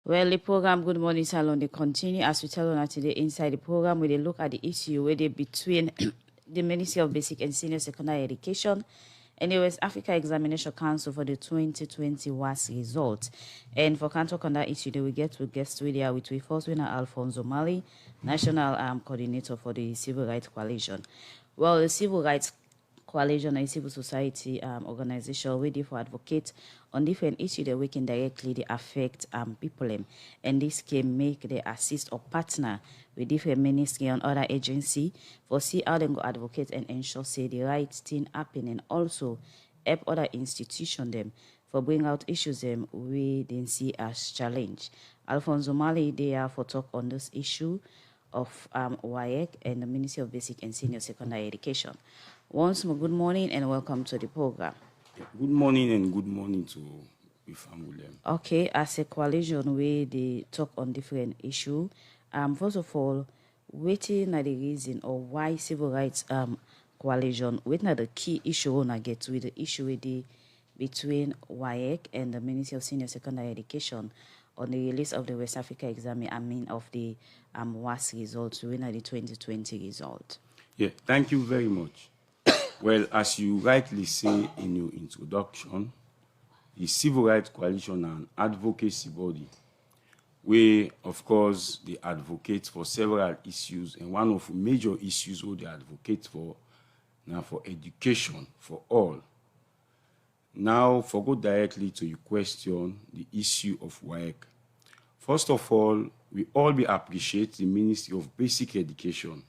Well, the program Good Morning Salon, they continue as we tell on today inside the program where they look at the issue where they between the Ministry of Basic and Senior Secondary Education and the West Africa Examination Council for the 2020 Wassce results. And for can't talk on that issue, they will get to guest video with we first winner Alfonso Mali, National Coordinator for the Civil Rights Coalition. Well, the Civil Rights Coalition and civil society organization ready for advocate on different issues that we can directly they affect people and this can make they assist or partner with different ministry and other agency for see how they go advocate and ensure say the right thing happen and also help other institution them for bring out issues them we didn't see as challenge. Alfonso Mali they are for talk on this issue of WAEC and the Ministry of Basic and Senior Secondary Education. Once more, good morning and welcome to the program. Good morning and good morning to the family. Okay, as a coalition, we they talk on different issues. First of all, waiting at the reason or why civil rights coalition, waiting at the key issue when I get with the issue with the between WAEC and the Ministry of Senior Secondary Education on the release of the West Africa exam, of the Wassce results, when are the 2020 result. Yeah, thank you very much. Well, as you rightly say in your introduction, the Civil Rights Coalition and advocacy body, we, of course, they advocate for several issues, and one of the major issues what they advocate for now for education for all. Now, for go directly to your question, the issue of WAEC. First of all, we all be appreciate the Ministry of Basic Education,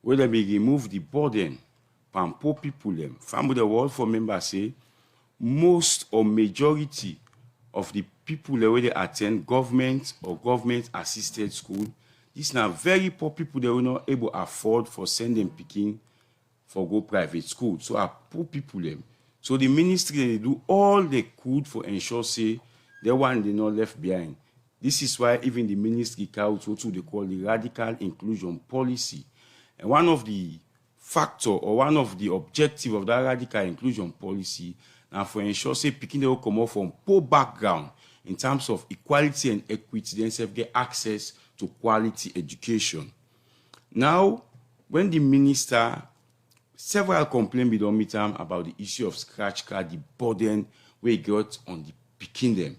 where they be remove the burden from poor people. From the world for members say, most or majority of the people where they attend government or government-assisted school, these are very poor people that will not able to afford for sending picking for go private school. So are poor people. So the ministry they do all they could for ensure say the one they not left behind. This is why even the ministry carries what they call the radical inclusion policy. And one of the factor or one of the objective of that radical inclusion policy now for ensure say picking they will come out from poor background in terms of equality and equity, then self get access to quality education. Now, when the minister several complaints be done meet about the issue of scratch card, the burden we got on the picking them.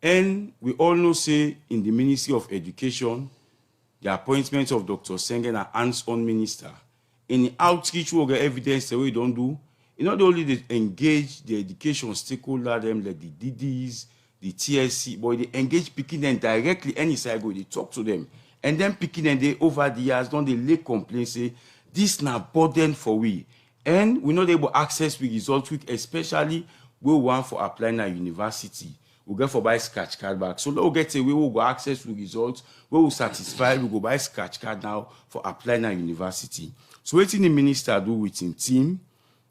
And we all know say in the Ministry of Education, the appointment of Dr. Sengen as hands-on minister. In the outreach we get evidence that we don't do, not only they engage the education stakeholder them like the DDs, the TSC, but they engage picking them directly any side go, they talk to them. And then picking them they over the years, don't they lay complaints say this na burden for we. And we not able access with results quick, especially we want for applying at university. We get for buy scratch card back. So we'll get away, we will go access with results, we will satisfy, we go buy scratch card now for applying at university. So what the minister do with him team,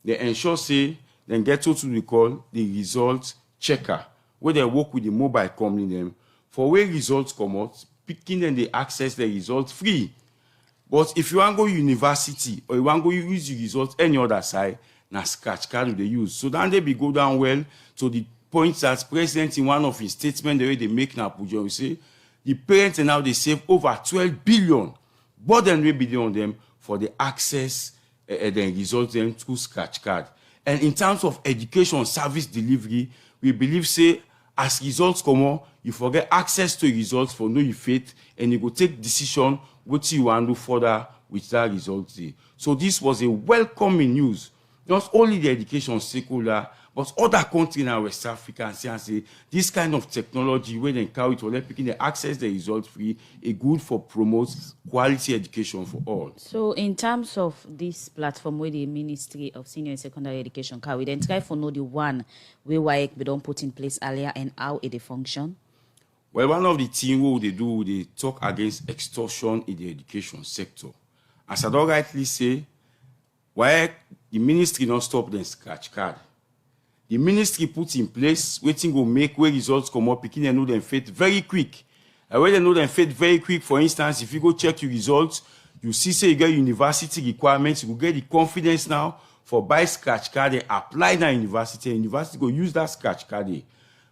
they ensure say, then get to we call the result checker, where they work with the mobile company them, for where results come out, picking them they access the results free. But if you want to go university or you want to go use the results any other side, na scratch card they use. So then they be go down well to the point that president in one of his statements the way they make now Abuja, we say the parents now they save over 12 billion, but then we be on them for the access and then result them through scratch card. And in terms of education service delivery, we believe say as results come on, you forget access to results for no effect, and you go take decision what you want to do further with that result. So this was a welcoming news, not only the education stakeholder, but other countries in West Africa and say this kind of technology where they carry to let people access the results free, a good for promote quality education for all. So in terms of this platform where the Ministry of Senior and Secondary Education can we then try for know the one where WAEC we don't put in place earlier and how it function? Well, one of the things what they do, they talk against extortion in the education sector. As I don't rightly say, WAEC, the ministry not stop the scratch card. The ministry put in place waiting will make where results come up, picking and know them fit very quick. And when they know them fit very quick, for instance, if you go check your results, you see say you get university requirements, you will get the confidence now for buy scratch card and apply that university. And university go use that scratch card.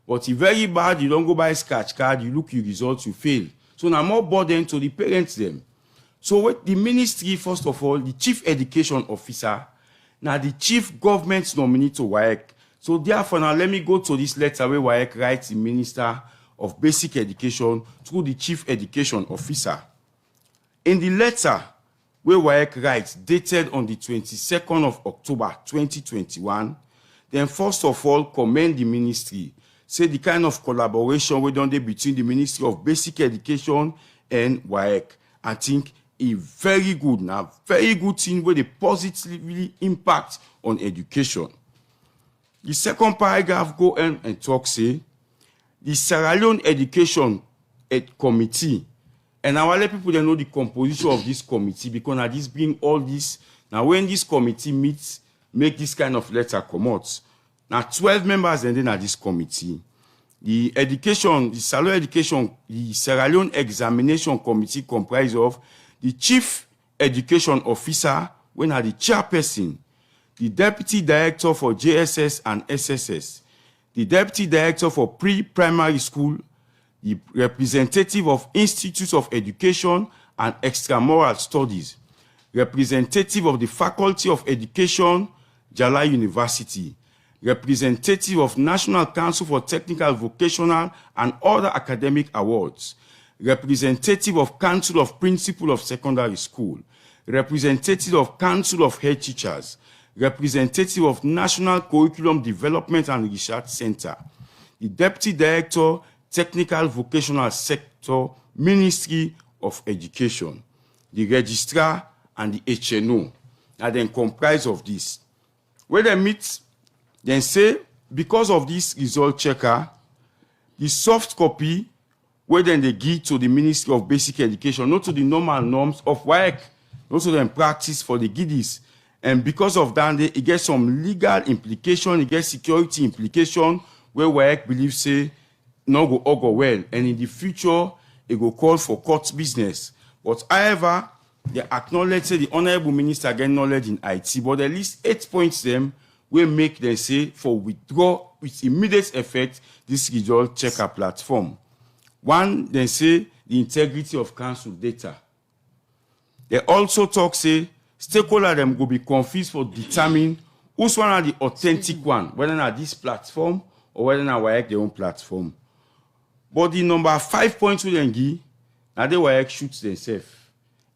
But if very bad, you don't go buy scratch card, you look your results, you fail. So now more burden to the parents them. So what the ministry, first of all, the chief education officer, now the chief government nominee to WAEC. So therefore now let me go to this letter where WAEC writes the Minister of Basic Education through the chief education officer. In the letter where WAEC writes, dated on the 22nd of October 2021, then first of all commend the ministry, say the kind of collaboration we done there between the Ministry of Basic Education and WAEC. I think a very good thing where they positively impact on education. The second paragraph go and talk say the Sierra Leone Education Committee, and I will let people know the composition of this committee because now this bring all this. Now when this committee meets, make this kind of letter come out. Now 12 members and then at this committee. The Sierra Leone Examination Committee comprises of the Chief Education Officer, when are the chairperson, the Deputy Director for JSS and SSS, the Deputy Director for Pre-Primary School, the representative of Institutes of Education and Extramural Studies, representative of the Faculty of Education, Jala University, representative of National Council for Technical, Vocational, and other academic awards, representative of Council of Principal of Secondary School, representative of Council of Head Teachers, representative of National Curriculum Development and Research Center, the Deputy Director, Technical Vocational Sector, Ministry of Education, the Registrar, and the HNO are then comprised of this. When they meet, then say, because of this result checker, the soft copy, where then they give to the Ministry of Basic Education, not to the normal norms of WAEC, not to them practice for the GIDIs. And because of that, it gets some legal implication, it gets security implication, where WAEC believes say, no go all go well. And in the future, it will call for court business. But however, they acknowledge, say, the Honorable Minister get knowledge in IT, but at least 8 points them will make them say, for withdraw with immediate effect, this result checker platform. One, they say, the integrity of council data. They also talk, say, stakeholders them will be confused for determining who's one of the authentic one, whether not this platform or whether not WAEC their own platform. But the number 5 points we then give, now they WAEC shoots themselves.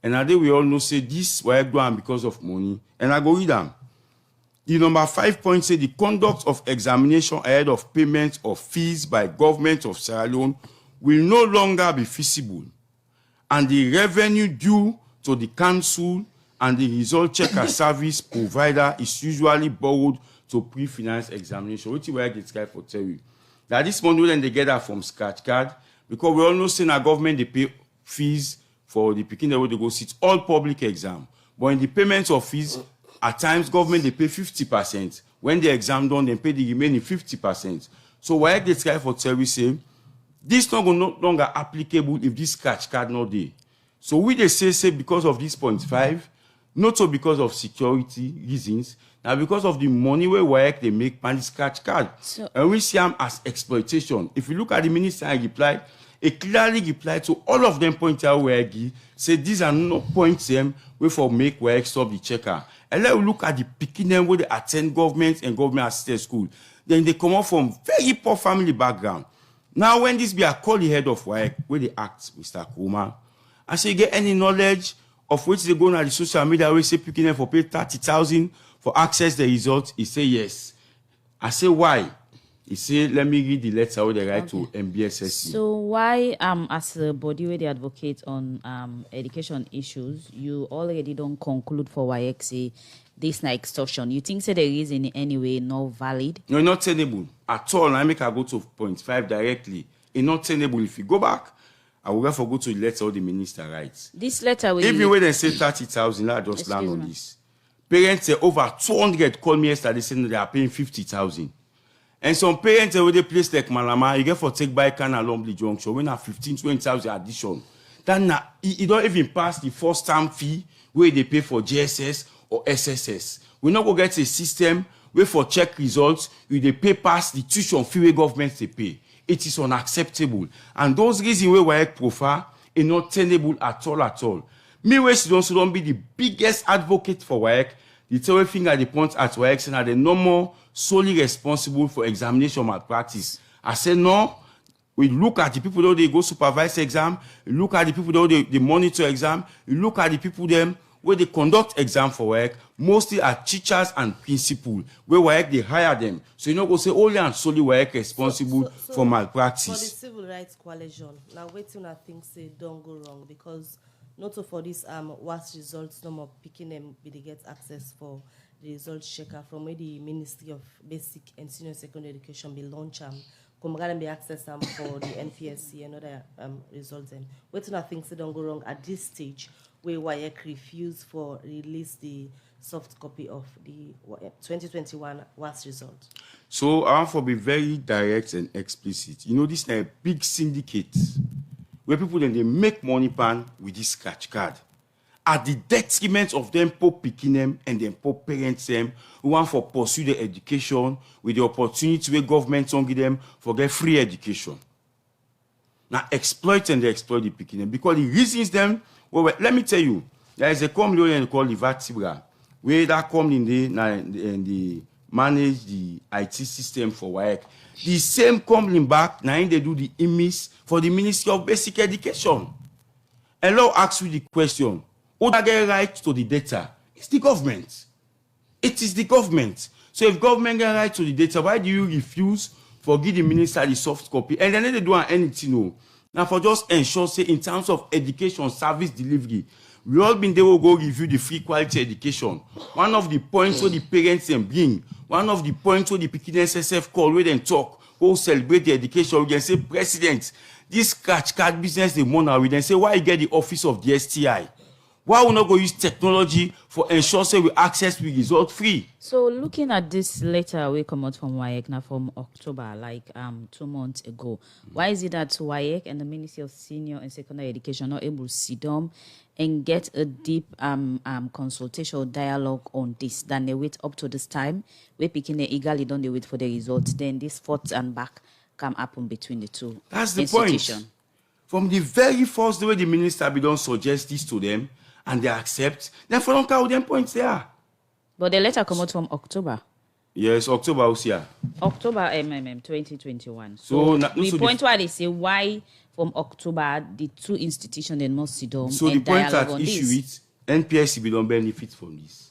And now they we all know say this WAEC do because of money. And I go read them. The number 5 points say the conduct of examination ahead of payment of fees by government of Sierra Leone will no longer be feasible. And the revenue due to the council and the result checker service provider is usually borrowed to pre-finance examination. What will I get sky for tell you? That this money then they get that from scratch card, because we all know saying our government they pay fees for the picking the way they go sit all public exam. But in the payments of fees, at times government they pay 50%. When the exam done, they pay the remaining 50%. So why get sky for tell you say this not no longer applicable if this scratch card not there. So we they say because of this 0.5, not so because of security reasons, now because of the money where WAEC they make by the scratch card. So, and we see them as exploitation. If you look at the minister and reply, it clearly replied to all of them point out WAEC, say these are no points them where for make WAEC stop the checker. And let us look at the picking them where they attend government and government assisted school. Then they come up from very poor family background. Now when this be a call the head of WAEC, where they act, Mr. Kuma, I say you get any knowledge of which they go on the social media where say picking them for pay 30,000 for access the results? He say yes. I say why? He say let me read the letter where they write to MBSSC. So why as a body where they advocate on education issues, you already don't conclude for WAEC say this na extortion? You think say the reason in any way not valid? No, not tenable at all. I make her go to 0.5 directly. It's not tenable. If you go back, I will go to the letter the minister writes. This letter will even when they say 30,000, I just land on this. Parents say over 200 called me yesterday saying they are paying 50,000. And some parents when they place like Malama, you get for take by can along the junction when have 15,000-20,000 addition. Then it don't even pass the first term fee where they pay for JSS or SSS. We not go get a system wait for check results, you dey pay pass the tuition fee wey government dey pay. It is unacceptable. And those reasons wey WAEC profile are not tenable at all. Me wey Sidon be the biggest advocate for WAEC, the throwing finger at the point at WAEC saying that they're no more solely responsible for examination malpractice. I say no. We look at the people that they go supervise exam, we look at the people that they monitor exam, we look at the people them where they conduct exam for WAEC, mostly are teachers and principals, where WAEC they hire them. So you know go say only and solely WAEC responsible for malpractice. For the Civil Rights Coalition, now waiting I think say don't go wrong, because not for this Wassce results, no more picking them be they get access for the results checker from where the Ministry of Basic and Senior Secondary Education be launch come be access for the NPSC and other results. Waiting I think say don't go wrong at this stage where WAEC refused for release the soft copy of the 2021 Wassce result. So I want to be very direct and explicit. You know, this is a big syndicate where people then they make money pan with this scratch card at the detriment of them poor picking them and them poor parents them who want for pursue their education with the opportunity where government don't give them for get free education. Now exploit and they exploit the picking them because the reasons them. Well, let me tell you, there is a company called Vertebra, where that company in the manage the IT system for WAEC. The same company back now they do the IMIS for the Ministry of Basic Education. And now ask you the question: who that get right to the data? It's the government. It is the government. So if government get right to the data, why do you refuse for give the minister the soft copy? And then they do anything. No. Now, for just ensure, say, in terms of education service delivery, we all been there will go review the free quality education. One of the points where the parents them bring, one of the points where the picking SSF call, where they talk, who celebrate the education, we can say, President, this scratch card business, they money, we then say, why you get the office of the STI? Why we not go use technology for ensure say we access we result free? So looking at this letter we come out from WAEC now from October, like 2 months ago, why is it that WAEC and the Ministry of Senior and Secondary Education are not able to sit down and get a deep consultation or dialogue on this than they wait up to this time? We're picking the eagerly don't they wait for the results, then this forth and back can happen between the two. That's the point. From the very first day the minister be don't suggest this to them, and they accept, then for don't count them points there. But the letter come out from October. Yes, October was here. October 2021. So the point why they say why from October the two institutions they must sit down so and dialogue on this. So the point at issue it, NPSC be don't benefit from this.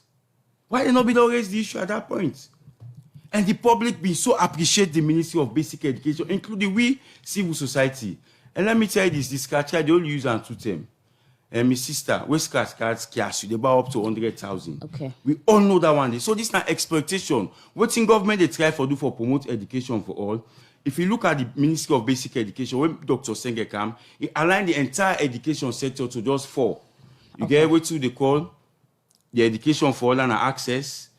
Why they not be don't raise the issue at that point? And the public be so appreciate the Ministry of Basic Education, including we civil society. And let me tell you this scratch card they only use on 2 terms. And my sister, we scratch cards cash, they buy up to 100,000. Okay. We all know that one day. So this is not exploitation. What in government they try for do for promote education for all. If you look at the Ministry of Basic Education, when Dr. Senge come, he aligned the entire education sector to just 4. You get what they call the education for all and access,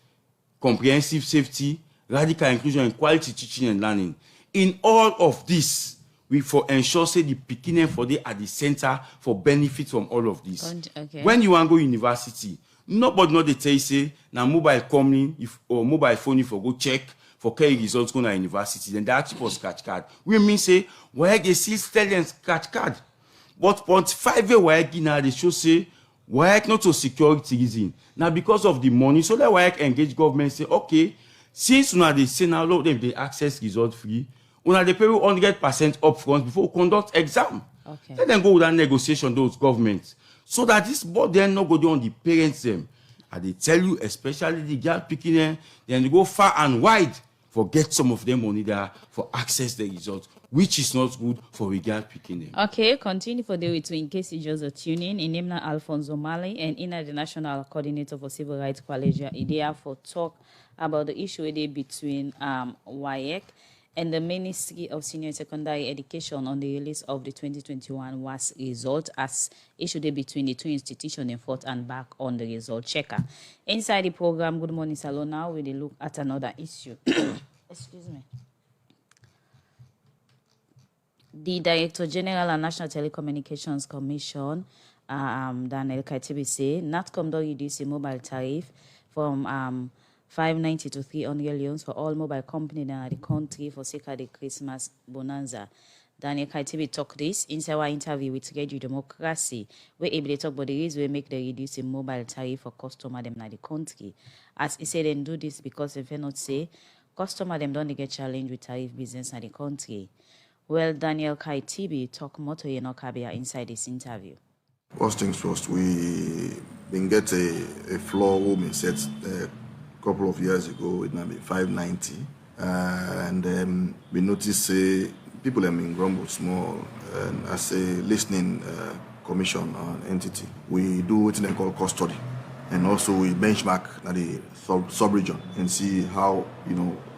comprehensive safety, radical inclusion, and quality teaching and learning. In all of this, we for ensure say the beginning for they at the center for benefit from all of this. Okay. When you want to go university, nobody know they tell you say now mobile company or mobile phone if you go check for carry results go to university, then they ask you for scratch card. We mean say why they still tell them scratch card. But 0.5 why now they show say why not to security reason. Now because of the money, so that why engage government say okay, since now they say now lot them they access result free. Una they pay 100% upfront before we conduct exam. Okay. Let them go with that negotiation, those governments. So that this board then not go down the parents them. And they tell you, especially the girl picking them, then they go far and wide for get some of them money there for access the results, which is not good for the girl picking them. Okay, continue for the way to in case you just are tuning in. Nemna Alfonso Mali and Ina the National Coordinator for Civil Rights Coalition, idea for talk about the issue between WAEC and the Ministry of Senior and Secondary Education on the release of the 2021 Wassce result as issued between the two institutions and forth and back on the result checker. Inside the program, Good Morning Salon, now we look at another issue. Excuse me. The Director General and National Telecommunications Commission, Daniel Kaitibi, say NATCOM don't reduce the mobile tariff from 590 to 300 loans for all mobile companies in the country for sake of the Christmas bonanza. Daniel Kaitibi talk this inside our interview with Radio Democracy, where able to talk about the reason we make the reducing mobile tariff for customer them in the country. As he said, they do this because if they not say, customer them don't get challenged with tariff business in the country. Well, Daniel Kaitibi talk more to Yenokabia inside this interview. First things first, we been get a floor we been set a couple of years ago. It might be 590, and then we noticed people have been grumbled small. And as a listening commission entity, we do what they call custody, and also we benchmark at the sub-region and see how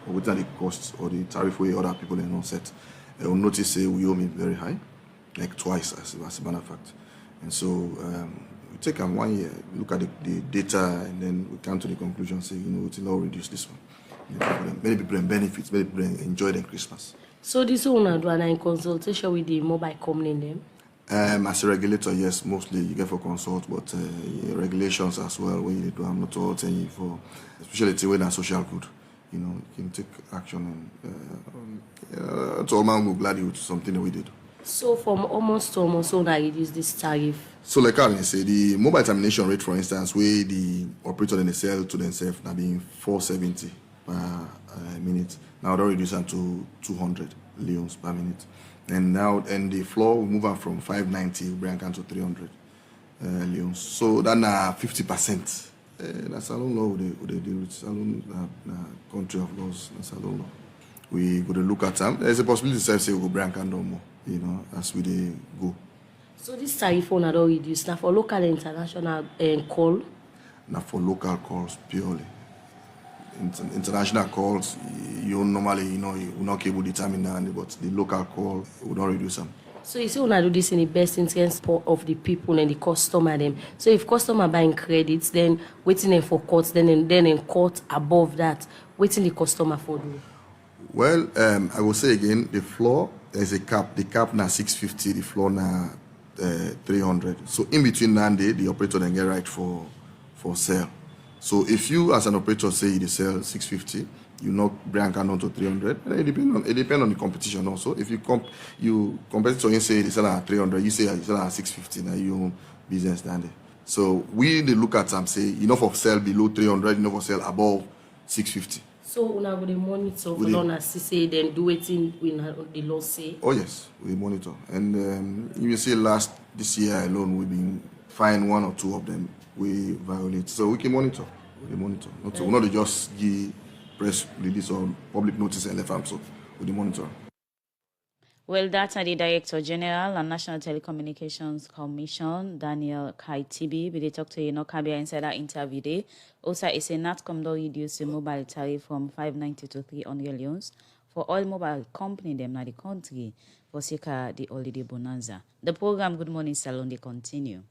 what are the costs or the tariff way other people are not set. We notice we owe me very high, like twice as a matter of fact. And so we take 1 year, look at the data, and then we come to the conclusion, say, it's all reduce this one. Many people benefit, many people enjoy their Christmas. So this one do in consultation with the mobile company them? As a regulator, yes, mostly you get for consult, but regulations as well, when you do, I'm not all telling you for, especially when it's social good, you can take action, and so I'm glad you something that we did. So from almost to almost, so now reduce this tariff. So like I say, the mobile termination rate, for instance, where the operator then they sell to themselves now being 470 per minute. Now they reduce them to 200 leons per minute. And now the floor we move on from 590, we bring down to 300 leons. So that's 50%. That's a long law they deal with. It's a long country of laws. That's a long law. We go to look at them. There's a possibility to say we go bring down more. As we go. So this tariff one are reduced now for local and international call? Now for local calls purely. International calls, you normally, you will not able to determine that, but the local call would not reduce them. So you say we do this in the best interest of the people and the customer them. So if customer buying credits, then waiting for courts, then in court above that, waiting the customer for do. Well, I will say again, the floor, there's a cap. The cap now 650, the floor now 300. So in between now the operator then get right for sale. So if you as an operator say you sell 650, you knock brand down to 300. And it depends on the competition also. If you competitor you say they sell at 300, you say you sell at 650, now you own business down there. So we they look at some say enough of sell below 300, enough of sell above 650. So una go dey monitor for don say then do wetin the law say. Oh yes, we monitor, and you see this year alone we've been fined 1 or 2 of them we violate. So we can monitor. We're not just give press release or public notice and left so we monitor. Well, that's the Director General and National Telecommunications Commission, Daniel Kaitibi. We talk to Yenokabia inside that interview day. Also, it's a NatCom don't reduce the mobile tariff from 590 to 300 loans for all mobile company them in the country for sake the holiday bonanza. The program Good Morning Salon they continue.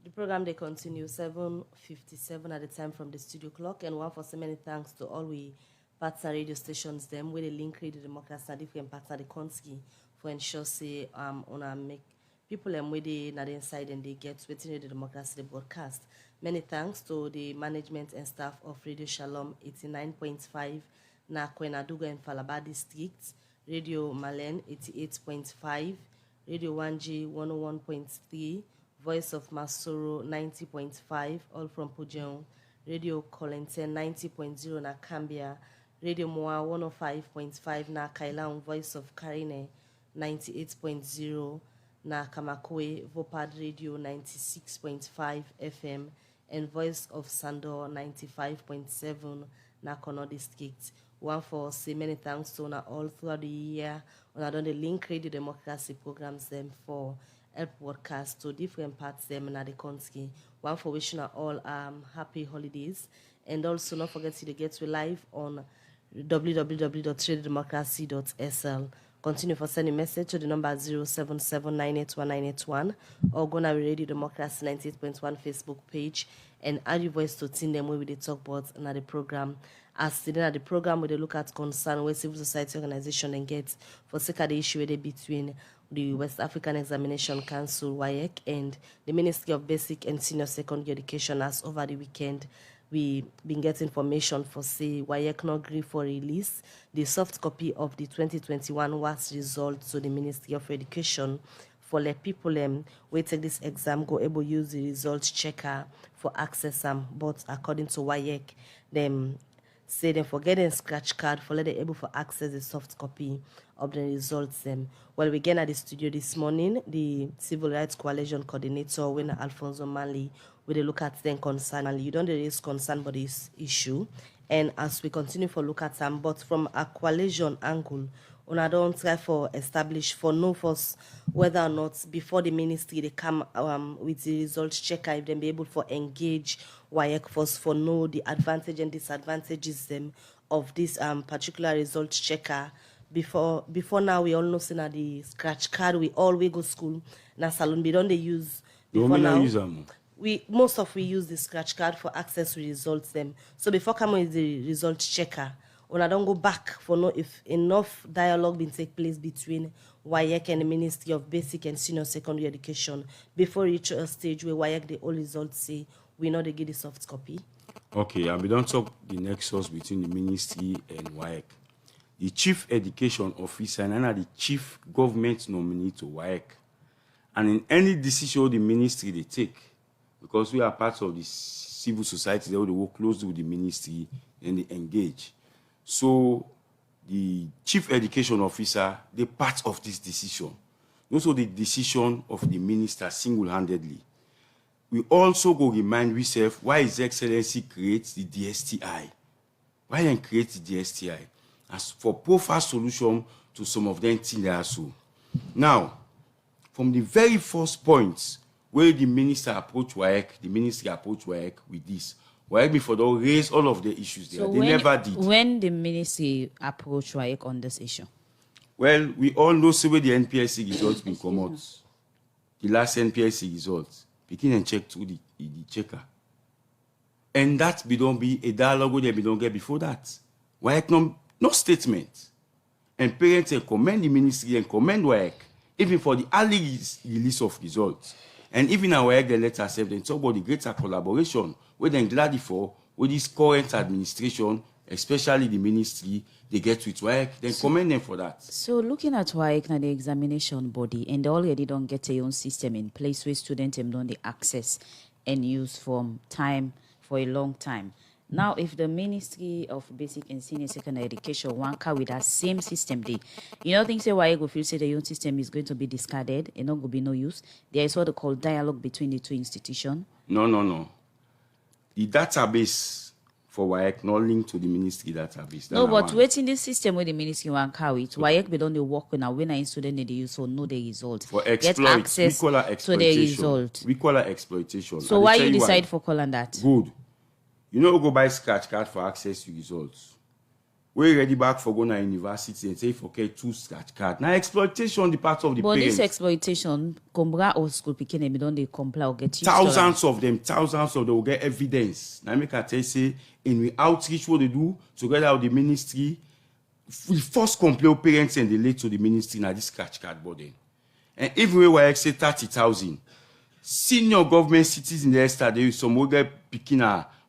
The program they continue 7:57 at the time from the studio clock, and one for so many thanks to all we partner radio stations them where they link Radio Democracy and different parts of the country for ensure say make people where they not inside and they get waiting Radio Democracy the broadcast. Many thanks to the management and staff of Radio Shalom 89.5 na Kwenaduga and Falaba districts, Radio Malen 88.5, Radio 1G 101.3, Voice of Masoro 90.5, all from Pujeon, Radio Colenten 90.0 na Cambia, Radio Moa 105.5 na Kailan, Voice of Karine 98.0 na Kamakwe, Vopad Radio 96.5 FM, and Voice of Sandor 95.7 na Kono District. One for say many thanks to all throughout the year on I done the link Radio Democracy programs them for help broadcast to different parts them in the country. One for wishing all happy holidays, and also not forget to get to live on www.radiodemocracy.sl. Continue for sending message to the number 077981981 or go na Radio Democracy 98.1 Facebook page and add your voice to team them where we they talk about in the program. As today at the program where they look at concern where civil society organization and get for sake of the issue where they between the West African Examination Council WAEC and the Ministry of Basic and Senior Secondary Education as over the weekend we been get information for say WAEC not agree for release the soft copy of the 2021 Wassce results to the Ministry of Education for let people we take this exam go able use the results checker for access but according to WAEC them say them for getting scratch card for let them able for access the soft copy of the results well we get at the studio this morning the Civil Rights Coalition coordinator Winner Alfonso Manley with a look at them concern. You don't raise concern about this issue and as we continue for look at them but from a coalition angle I don't try for establish for know first whether or not before the ministry they come with the results checker if they be able for engage WAEC first for know the advantage and disadvantages of this particular results checker before now we all know say na the scratch card we always go school na salon we don't they use before now we use the scratch card for access to results so before coming with the results checker when I don't go back for know if enough dialogue been take place between WAEC and the Ministry of Basic and Senior Secondary Education before reach a stage where WAEC the all results say we know they get the soft copy. Okay, and we don't talk the nexus between the ministry and WAEC. The chief education officer and the chief government nominee to WAEC. And in any decision the ministry they take, because we are part of the civil society, they work closely with the ministry and they engage. So the chief education officer, they part of this decision. Also the decision of the minister single-handedly. We also go remind ourselves why His Excellency creates the DSTI. Why he creates the DSTI? As for profile solution to some of them things there so. Now, from the very first point where the minister approached WAEC, the ministry approached WAEC with this. WAEC before they raise all of the issues there. So they never did. When the ministry approached WAEC on this issue? Well, we all know so where the NPSC results been come out. The last NPSC results. Begin and check through the checker. And that don't be a dialogue where they don't get before that. WAEC no statement. And parents commend the ministry and commend WAEC, even for the early release of results. And even our WAEC, the letter said, they talk about the greater collaboration, where they're glad for, with this current administration, especially the ministry, they get with WAEC, then commend them for that. So looking at WAEC and the examination body, and they already don't get a own system in place where students don't the access and use from time for a long time. Now, if the Ministry of Basic and Senior Secondary Education want to with that same system, you don't think say WAEC will feel say the own system is going to be discarded and not going to be no use. There is what they call dialogue between the two institutions. No. The database for WAEC not linked to the ministry database. No, but waiting this system where the ministry want to with WAEC be don't they work when a student need to use so know the result. For get access to the result. We call it exploitation. So why you decide for calling that? Good. You know, go buy scratch card for access to results. We're ready back for going to university and say for okay 2 scratch card. Now exploitation the part of the parents. But this exploitation, Combra or school picking them don't they comply or get thousands of them will get evidence. Now make I tell you say in the outreach what they do together with the ministry, we first complain parents and they late to the ministry now this scratch card burden. And even when we say 30,000, senior government citizens there start there some will get picking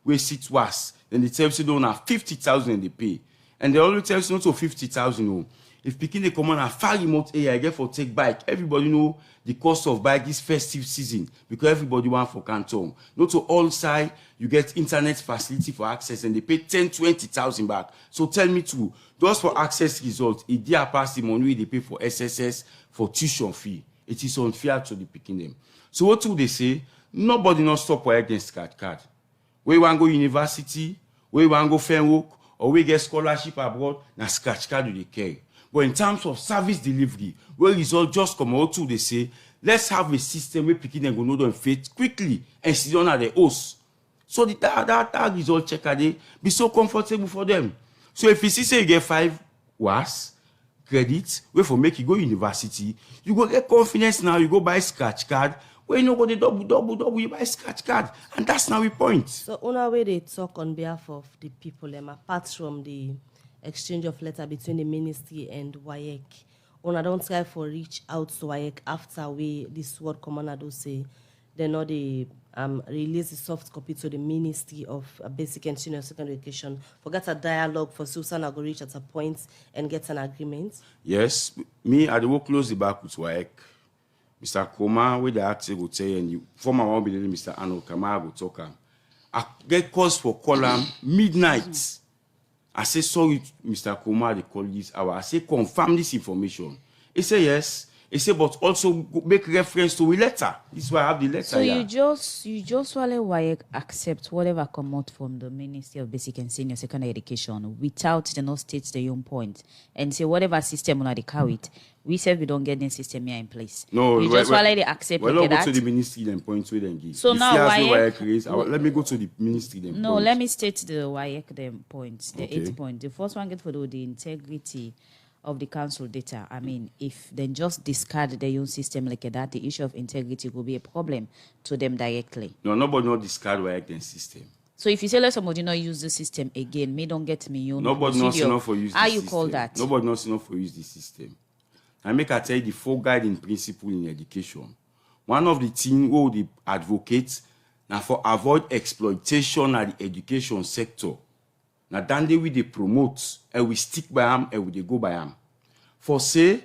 where sit Wassce, then they tell you don't have 50,000 they pay. And they always tell you not to 50,000. If picking they come on a far remote area, I get for take bike. Everybody know the cost of bike this festive season because everybody want for canton. Not to all side, you get internet facility for access and they pay 10-20,000 back. So tell me too, those for access results, it dear pass the money they pay for SSS for tuition fee. It is unfair to the picking them. So what do they say? Nobody not stop for against scratch card. Where you want to go university, where you want to go fair work, or we get scholarship abroad, na scratch card they carry. But in terms of service delivery, where result just come out to they say, let's have a system where people can go know them faith quickly and sit down at the host. So that result checker they be so comfortable for them. So if you see say you get 5 Wassce credits, where for make you go university, you go get confidence now, you go buy scratch card. When you know go the double, you buy scratch card. And that's now the point. So, on way they talk on behalf of the people, apart from the exchange of letter between the ministry and WAEC, don't try for reach out to WAEC after this word commander do say, they know they release the soft copy to the Ministry of Basic and Senior Secondary Education. Forget a dialogue for Susan go reach at a point and get an agreement. Yes, me I work closely back with WAEC. Mr. Koma, where the article go tell and you former one be Mr. Arnold Kamara go talk. I get calls for column midnight. I say sorry, Mr. Koma, the call this hour. I say confirm this information. He say yes. He say but also make reference to a letter. This is why I have the letter. So here. you just while WAEC accept whatever come out from the Ministry of Basic and Senior Secondary Education without the no state their own point and say whatever system on the carry it. We said we don't get the system here in place. No, you just while they accept well, that. go to the ministry then point where then give. So now let me go to the ministry then. No, let me state the WAEC them points, the Okay. 8 points. The first one get for the integrity of the council data. I mean, if they just discard their own system like that, the issue of integrity will be a problem to them directly. No, nobody not discard WAEC then system. So if you say let somebody not use the system again, me don't get me own Nobody knows procedure. enough for use How the you system. call that? Nobody knows enough for use the system. I make I tell you the 4 guiding principle in education. One of the things we they advocate now for avoid exploitation at the education sector. Now then they promote and we stick by them and we they go by them. For say,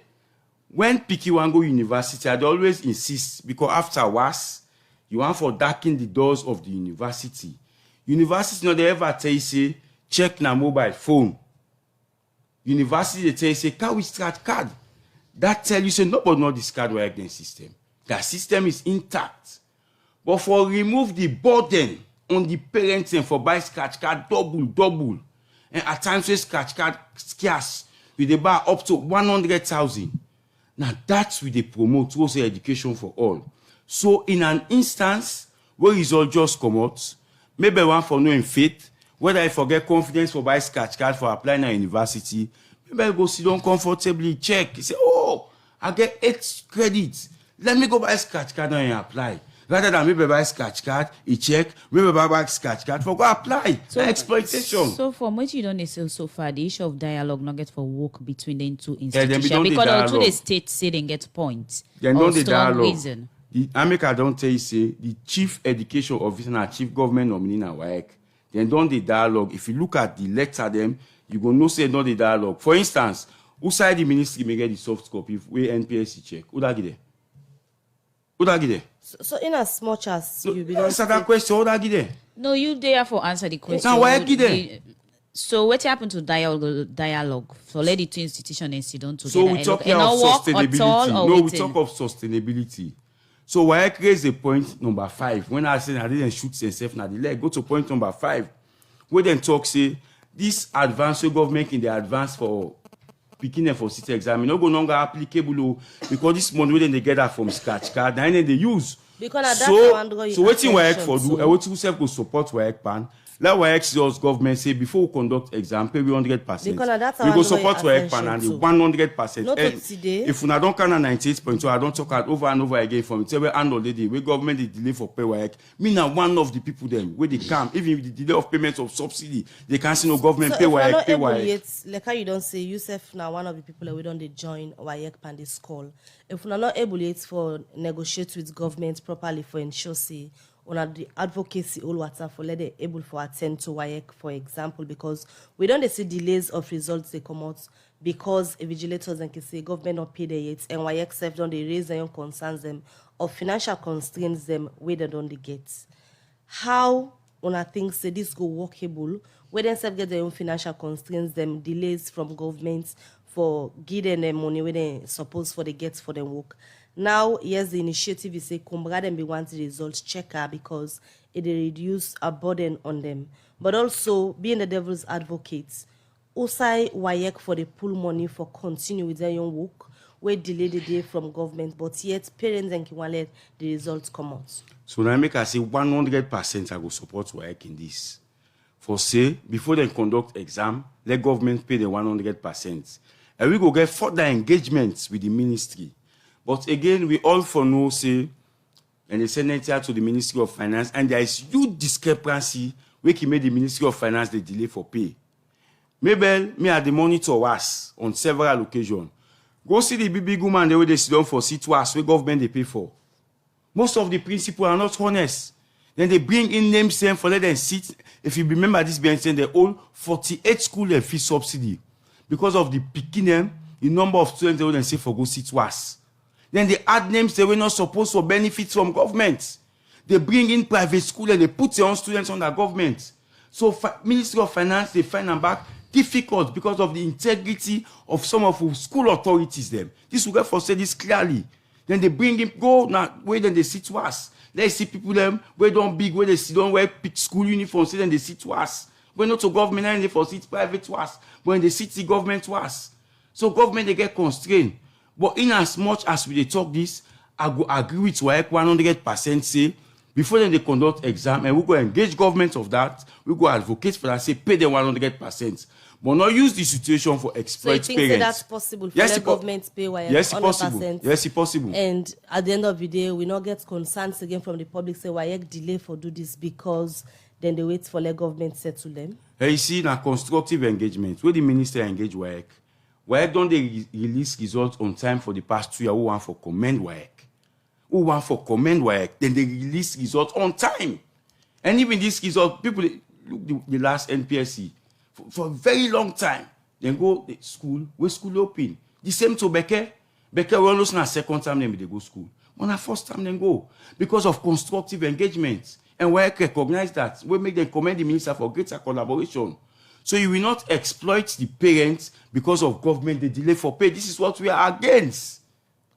when Piki want go university, I always insist because after Wassce, you want for darken the doors of the university. University not they ever tell you say check na mobile phone. University they tell you say can we start card? That tell you say nobody not discard WAEC system. That system is intact. But for remove the burden on the parents and for buy scratch card double. And at times we scratch card scarce with the bar up to 100,000. Now that's with the promote also education for all. So in an instance where result just come out, maybe one for knowing faith, whether I forget confidence for buy scratch card for applying at university, maybe I go sit down comfortably, check. You say, oh, I get 8 credits. Let me go buy scratch card and apply. Rather than maybe buy scratch card, he check, maybe buy scratch card for go apply. So exploitation. So from what you don't say so far, the issue of dialogue not get for work between the two Yeah, institutions because although the state say they get points. Then don't the dialogue. Reason. The America don't tell you say the chief education officer and chief government nominee na WAEC. Then don't the dialogue. If you look at the letter them, you go no say not the dialogue. For instance, who side the ministry may get the soft copy where NPSC check? Who that get there? Who that get there? So in as much as No, you be answer that question. Who that get there? No, you therefore answer the question. Now why get there? So what happened to dialogue? So let the two institutions and sit down together. So we talk here of sustainability. No, we talk of sustainability. So WAEC raise a point number 5. When I say I didn't shoot myself now the leg, go to point number 5. Where then talk say this advance government in the advance for picking them for city exam no go longer applicable because this money when they get that from scratch card, then they use. Because so waiting WAEC for do and waiting self go support WAEC pan. Let WAEC just government say before we conduct exam pay 100%. We go support WAEC pan and the 100%. Not today. If we don't count 98.2, I don't talk out over and over again from it. Say we handle the day. We government they delay for pay WAEC. Me now one of the people them where they come even with the delay of payment of subsidy they can't see no government so pay WAEC. Pay WAEC. Like how you don't say Yusuf now one of the people that we don't they join WAEC pan this call. If we're not able yet for negotiate with government properly for ensure say on the advocacy all water for let they able for attend to WAEC, for example, because we don't see delays of results they come out because vigilators and can say government not pay their yet and WAEC self don't they raise their own concerns them of financial constraints them where they don't they get. How on things say this go workable where they self get their own financial constraints them delays from governments for giving them money where they suppose for the get for them work. Now, yes, the initiative is say Kumbra them be want the results checker because it reduce a burden on them. But also being the devil's advocates, Usai WAEC for the pool money for continue with their own work, where delay the day from government, but yet parents and can let the results come out. So now make I say 100% I go support WAEC in this. For say before they conduct exam, let government pay the 100%. And we go get further engagements with the ministry. But again, we all for know say, and they send it here to the Ministry of Finance, and there is huge discrepancy which made the Ministry of Finance the delay for pay. Maybe me at the monitor Wassce on several occasions. Go see the big woman the way they sit down for C2 where government they pay for. Most of the principals are not honest. Then they bring in names them for let them sit. If you remember this being said, they own 48 school and fee subsidy. Because of the picking them, the number of students they would say for go sit Wassce. Then they add names they were not supposed to benefit from government. They bring in private school and they put their own students under government. So Ministry of Finance, they find them back difficult because of the integrity of some of the school authorities them. This will get for say this clearly. Then they bring him, go now, where then they sit Wassce. Let's see people them, where don't big, where they sit, don't wear school uniforms, then they sit Wassce. When not to government, and they for sit private Wassce. When they sit the government Wassce. So government, they get constrained. But in as much as we they talk this, I go agree with WAEC 100% say, before then they conduct exam, and we go engage government of that, we go advocate for that, say pay them 100%. But not use the situation for exploit parents. So you think that's possible for the government pay WAEC 100%? Yes, it's possible. Yes, it's possible. And at the end of the day, we not get concerns again from the public, say WAEC delay for do this because then they wait for the government settle them. Hey, you see, now constructive engagement, where the minister engage WAEC. WAEC don't they release results on time for the past 2 years? Who want for commend WAEC? Who want for commend WAEC? Then they release results on time. And even this result, people look the last NPSC for a very long time. Then go to school, where school open. The same to Becker. Becker will almost not second time then they go school. But not first time then go. Because of constructive engagement. And WAEC recognize that. We make them commend the minister for greater collaboration. So you will not exploit the parents because of government, they delay for pay. This is what we are against.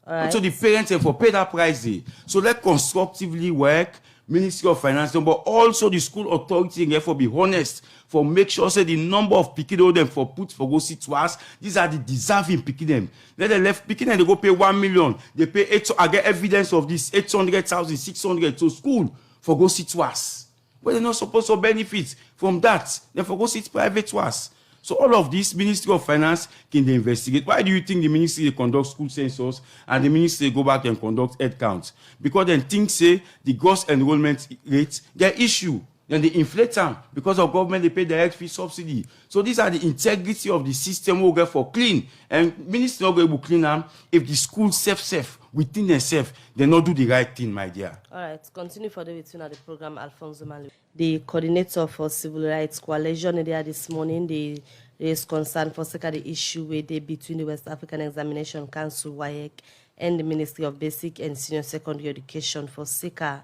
Right. So the parents have for pay that price. So let constructively work, Ministry of Finance, but also the school authority and therefore be honest for make sure say the number of picking them for put for go sit Wassce. These are the deserving picking them. Let them left picking them, they go pay 1 million. They pay 8. I get evidence of this 800,000, 600 to school for go sit Wassce. But they're not supposed to benefit from that. Therefore go sit private Wassce. So all of this, Ministry of Finance can they investigate. Why do you think the ministry conduct school census and the ministry go back and conduct head counts? Because then things say the gross enrollment rate get issue. Then they inflate them because of government they pay direct fee subsidy. So these are the integrity of the system we get for clean. And ministry not going to clean them if the school safe within themselves, they not do the right thing, my dear. All right, continue for the between the program, Alfonso Mali. The coordinator for Civil Rights Coalition there this morning, they raised concern for the issue where they between the West African Examination Council, WAEC, and the Ministry of Basic and Senior Secondary Education for SECA,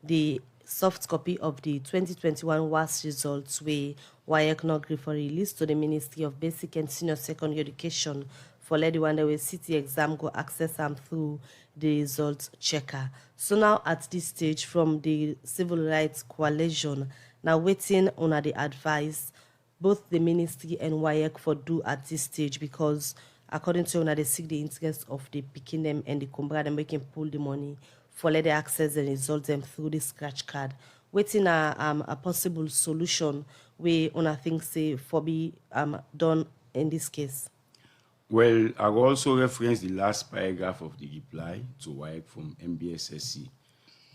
the soft copy of the 2021 Wassce results where WAEC not agree for release to the Ministry of Basic and Senior Secondary Education for let the one that will city exam go access them through the results checker. So now at this stage from the Civil Rights Coalition, now waiting on the advice both the ministry and WAEC for do at this stage because according to they seek the interest of the picking them and the Kumbra them making pull the money for let the access and result them through the scratch card. Waiting a possible solution where una think say for be done in this case. Well, I will also reference the last paragraph of the reply to WAEC from MBSSC.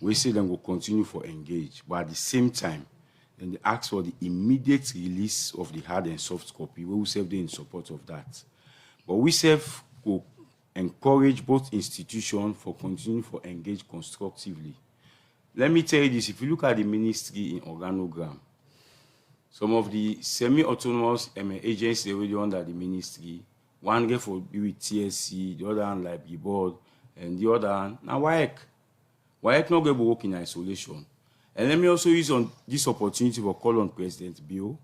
We say them will continue for engage, but at the same time, then they ask for the immediate release of the hard and soft copy. We will serve them in support of that. But we serve will encourage both institutions for continuing for engage constructively. Let me tell you this, if you look at the ministry in organogram, some of the semi-autonomous agencies already under the ministry, one get for be with TSC, the other hand like the board, and the other hand, now WAEC. WAEC not going to work in isolation. And let me also use on this opportunity for call on President Bio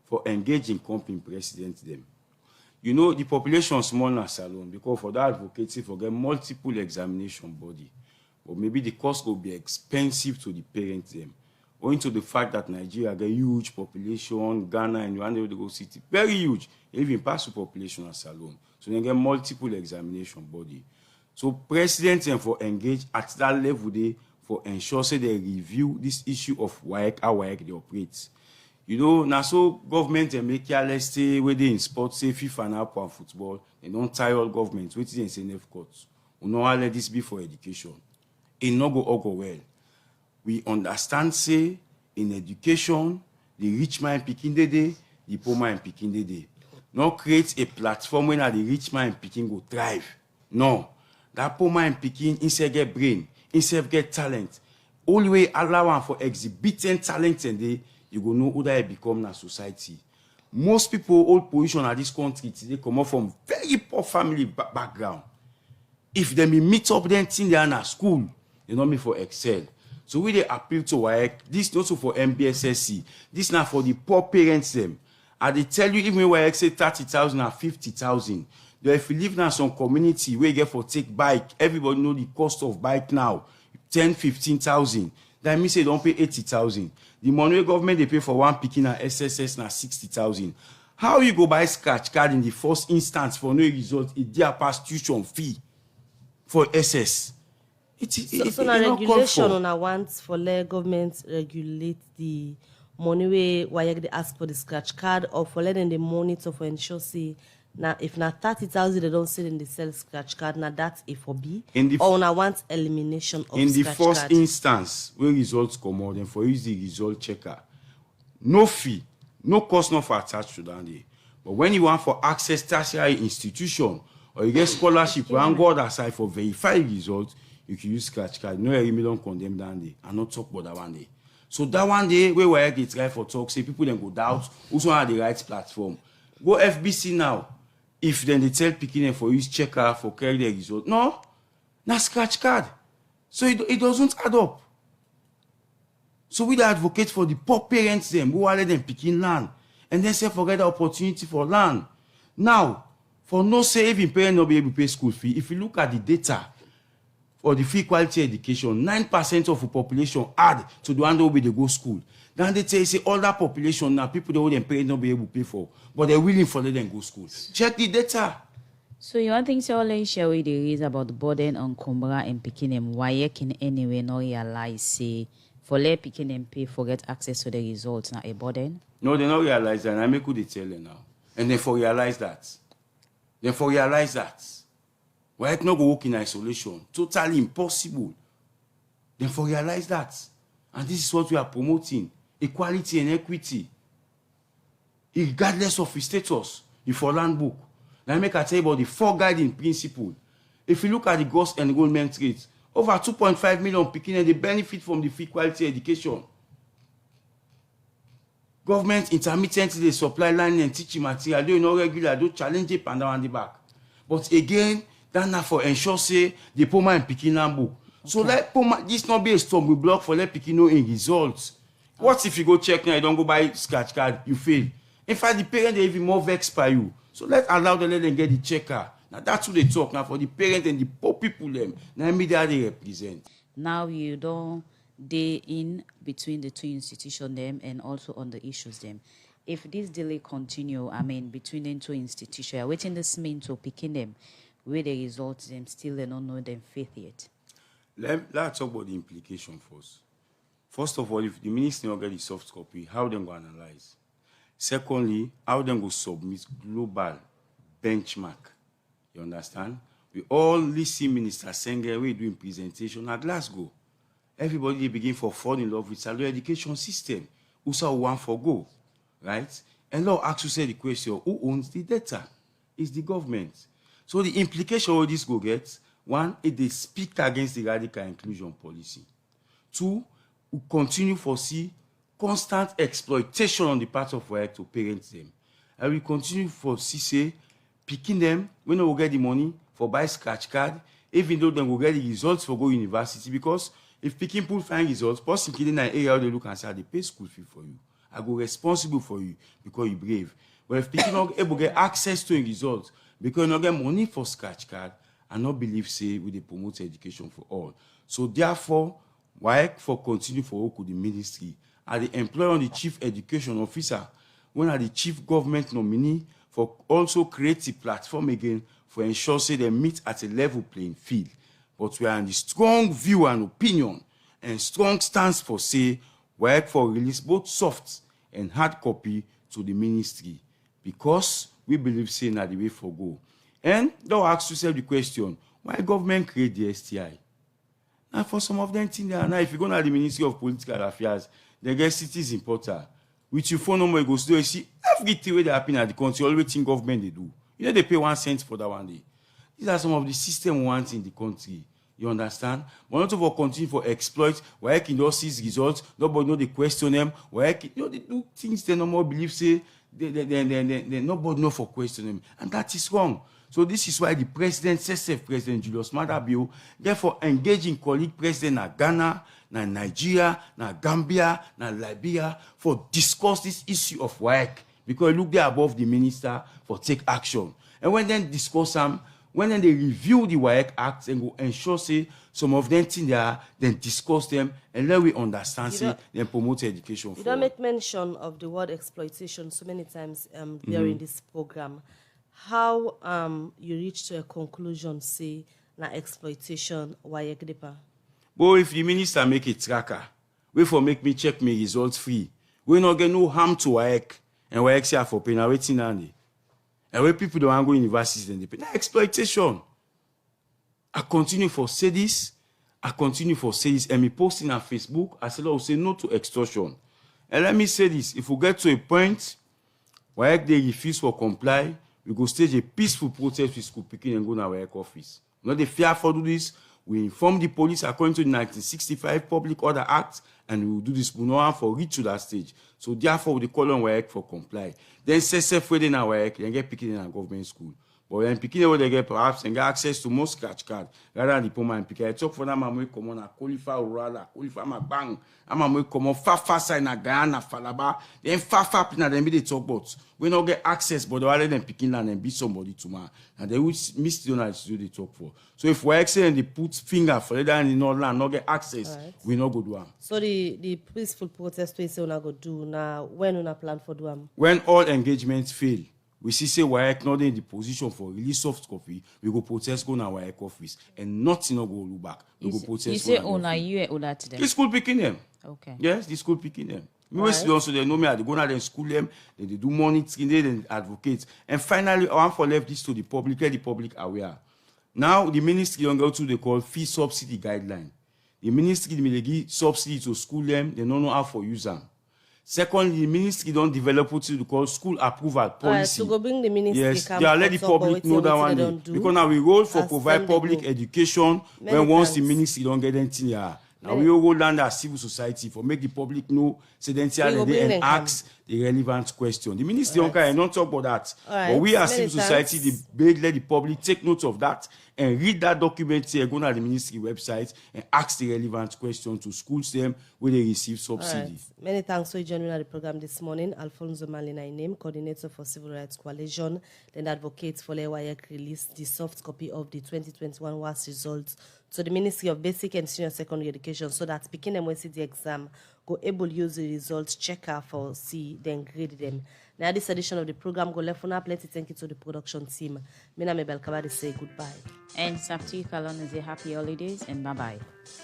for engaging company president them. You know, the population is small in Salon because for that advocacy, for get multiple examination body. But maybe the cost will be expensive to the parents them. Owing to the fact that Nigeria get huge population, Ghana and Rwanda they go city, very huge, even past the population as alone. So they get multiple examination body. So presidents and for engage at that level they for ensure say they review this issue of WAEC, how WAEC they operate. You know, now so government and make careless say where they in sports, say FIFA and Apple and football, they don't tie all governments, which is in CNF courts. We know how let this be for education. It not go all go well. We understand, say, in education, the rich man picking the day, the poor man picking the day. Not create a platform where the rich man picking go thrive. No. That poor man picking inside get brain, himself get talent. Only way allow him for exhibiting talent and they you go know who they become in society. Most people hold position at this country today come up from very poor family background. If they meet up then think they are in school, they know me for excel. So we they appeal to WAEC, this also for MBSSC, this now for the poor parents them. And they tell you even when WAEC say 30,000 and 50,000. If you live in some community where you get for take bike, everybody know the cost of bike now, 10, 15,000. That means they don't pay 80,000. The money government they pay for one picking at SSS now 60,000. How you go buy scratch card in the first instance for no result? It their past tuition fee for SS. So now regulation on a wants for let government regulate the money where they ask for the scratch card or for letting the monitor for ensure say now if not 30,000 they don't sell in the sell scratch card now that's A for B or on a want elimination of in the scratch first card. instance where results come out and for use the result checker, no fee, no cost not for attached to that day. But when you want for access tertiary institution or you get scholarship and go aside for verify results, you can use scratch card. No, you don't condemn that day and not talk about that one day. So that one day where they try for talk, say people then go doubt also have the right platform. Go FBC now. If then they tell picking for use checker for carry the result. No, not scratch card. So it doesn't add up. So we advocate for the poor parents them who are let them picking land and then say forget the opportunity for land. Now, for no say even parents not be able to pay school fee. If you look at the data for the free quality education, 9% of the population add to the one that will be the go school. Then they say all that population now people that would parents not be able to pay for, but they're willing for them to go school. Check the data. So you want things all share with the reason about the burden on Kumbra and picking them why you can anyway not realize say for let picking them pay for get access to the results not a burden? No, they don't realize that. And I make who they tell them now. And they for realize that. Why not go work in isolation? Totally impossible. Then for realize that. And this is what we are promoting. Equality and equity. Regardless of his status. You for land book. Now I tell you about the 4 guiding principles. If you look at the gross enrollment rate, over 2.5 million people they benefit from the free quality education. Government intermittently they supply learning and teaching material. They not regular, they challenge it and on the back. But again, that's not for ensure say the poor man picking land book. Okay. So let poor man, this not be a storm we block for let picking no in results. Okay. What if you go check now, you don't go buy scratch card, you fail. In fact, the parent they even more vexed by you. So let's allow them let them get the checker. Now that's what they talk now for the parents and the poor people them. Now media they represent. Now you don't they in between the two institutions them and also on the issues them. If this delay continue, between the two institutions, waiting this mean to picking them, where the results them still they don't know them faith yet. Let's talk about the implication first. First of all, if the ministry don't get the soft copy, how them go analyze? Secondly, how them go submit global benchmark? You understand? We all listen Minister Senge we doing presentation at Glasgow. Everybody begin for fall in love with salary education system. Who saw one for go, right? And now ask you the question: who owns the data? It's the government. So the implication of this go get one, it they speak against the radical inclusion policy. Two, we continue to foresee constant exploitation on the part of WAEC to parent them. And we continue to foresee say picking them when they will get the money for buy scratch card, even though they will get the results for go university. Because if picking pool find results, person killing an area they look and say they pay school fee for you. I go responsible for you because you brave. But if picking not able to get access to a result because you not get money for scratch card, I not believe say we they promote education for all. So therefore, why for continue for work with the ministry? Are the employer the chief education officer? When are the chief government nominee for also create a platform again for ensure say they meet at a level playing field. But we are in the strong view and opinion and strong stance for say work for release both soft and hard copy to the ministry because we believe say na the way for go. And they'll ask yourself the question, why government create the STI? Now for some of them things there now, if you go to the Ministry of Political Affairs, they get citizen portal. With your phone number, you go to see everything that happen at the country, always government they do. You know they pay 1 cent for that one day. These are some of the system we want in the country. You understand? But not for continue for exploit, where can just see results, nobody know they question them, where can, they do things they no more believe, say, they nobody know for question them. And that is wrong. So this is why the president, CSF President Julius Maada Bio, therefore engaging colleague president na Ghana, na Nigeria, na Gambia, na Liberia, for discuss this issue of WAEC, because look there above the minister for take action. And when then discuss them, when then they review the WAEC Act and go ensure say some of them things there, then discuss them and let we understand say then promote education. You don't make mention of the word exploitation so many times during this program. How you reach to a conclusion say na exploitation WAEC depa? But if the minister make a tracker, wait for make me check me results free. We not get no harm to WAEC and WAEC say for pay na waiting and when people don't want to go universities, then they pay. Now, exploitation. I continue for say this. And me posting on Facebook, I said, I will say no to extortion. And let me say this. If we get to a point where they refuse to comply, we go stage a peaceful protest with school picking and go to our office. Not the fear for do this. We inform the police according to the 1965 Public Order Act, and we will do this. We know how for reach to that stage. So therefore, we call on WAEC for comply. Then CSF where they now WAEC, they get picking in a government school. But when picking where they get perhaps and get access to more scratch card rather than the poor man pick. I talk for them, I'm going to come on a qualify or rather qualify my bang. I'm going to come on far side na Guyana, Falaba. Then far na them be they talk about. We not get access, but rather than picking land and be somebody tomorrow. And they will miss the donor to do the talk for. So if we're excellent, they put finger for it and in no land, not get access, we not go do them. So the peaceful protest we say we not go do now. When we not plan for do them? When all engagements fail, we see say WAEC not in the position for release soft copy, we go protest go na WAEC office and nothing not go look back. We go protest. You say ona you and ona to them. The school picking them. Okay. Yes, the school picking them. Me also they know me, they go now, they school them, then they do monitoring, then advocate. And finally, I want for left this to the public, let the public aware. Now, the ministry don't go to the call fee subsidy guideline. The ministry may give subsidy to school them, they don't know how for use them. Secondly, the ministry don't develop what they call school approval policy. So go bring the ministry. Yes, they are let the public know that one day. Because now we roll for provide public education when once the ministry don't get anything here. Now we all go down that civil society for make the public know sedentary and ask the relevant question. The ministry don't talk about that. But we as civil society, let the public take note of that and read that document here, go to the ministry website and ask the relevant question to schools them where they receive subsidy. Many thanks for joining the program this morning. Alfonso Malina name, coordinator for Civil Rights Coalition, then advocates for WAEC released the soft copy of the 2021 Wassce results to the Ministry of Basic and Senior Secondary Education so that speaking them when see the exam go able to use the results checker for see then grade them. Now this edition of the program go left for now. Plenty thank you to the production team. Mina Mebel Kabadi say goodbye. And Sapti Kalon is a happy holidays and bye bye.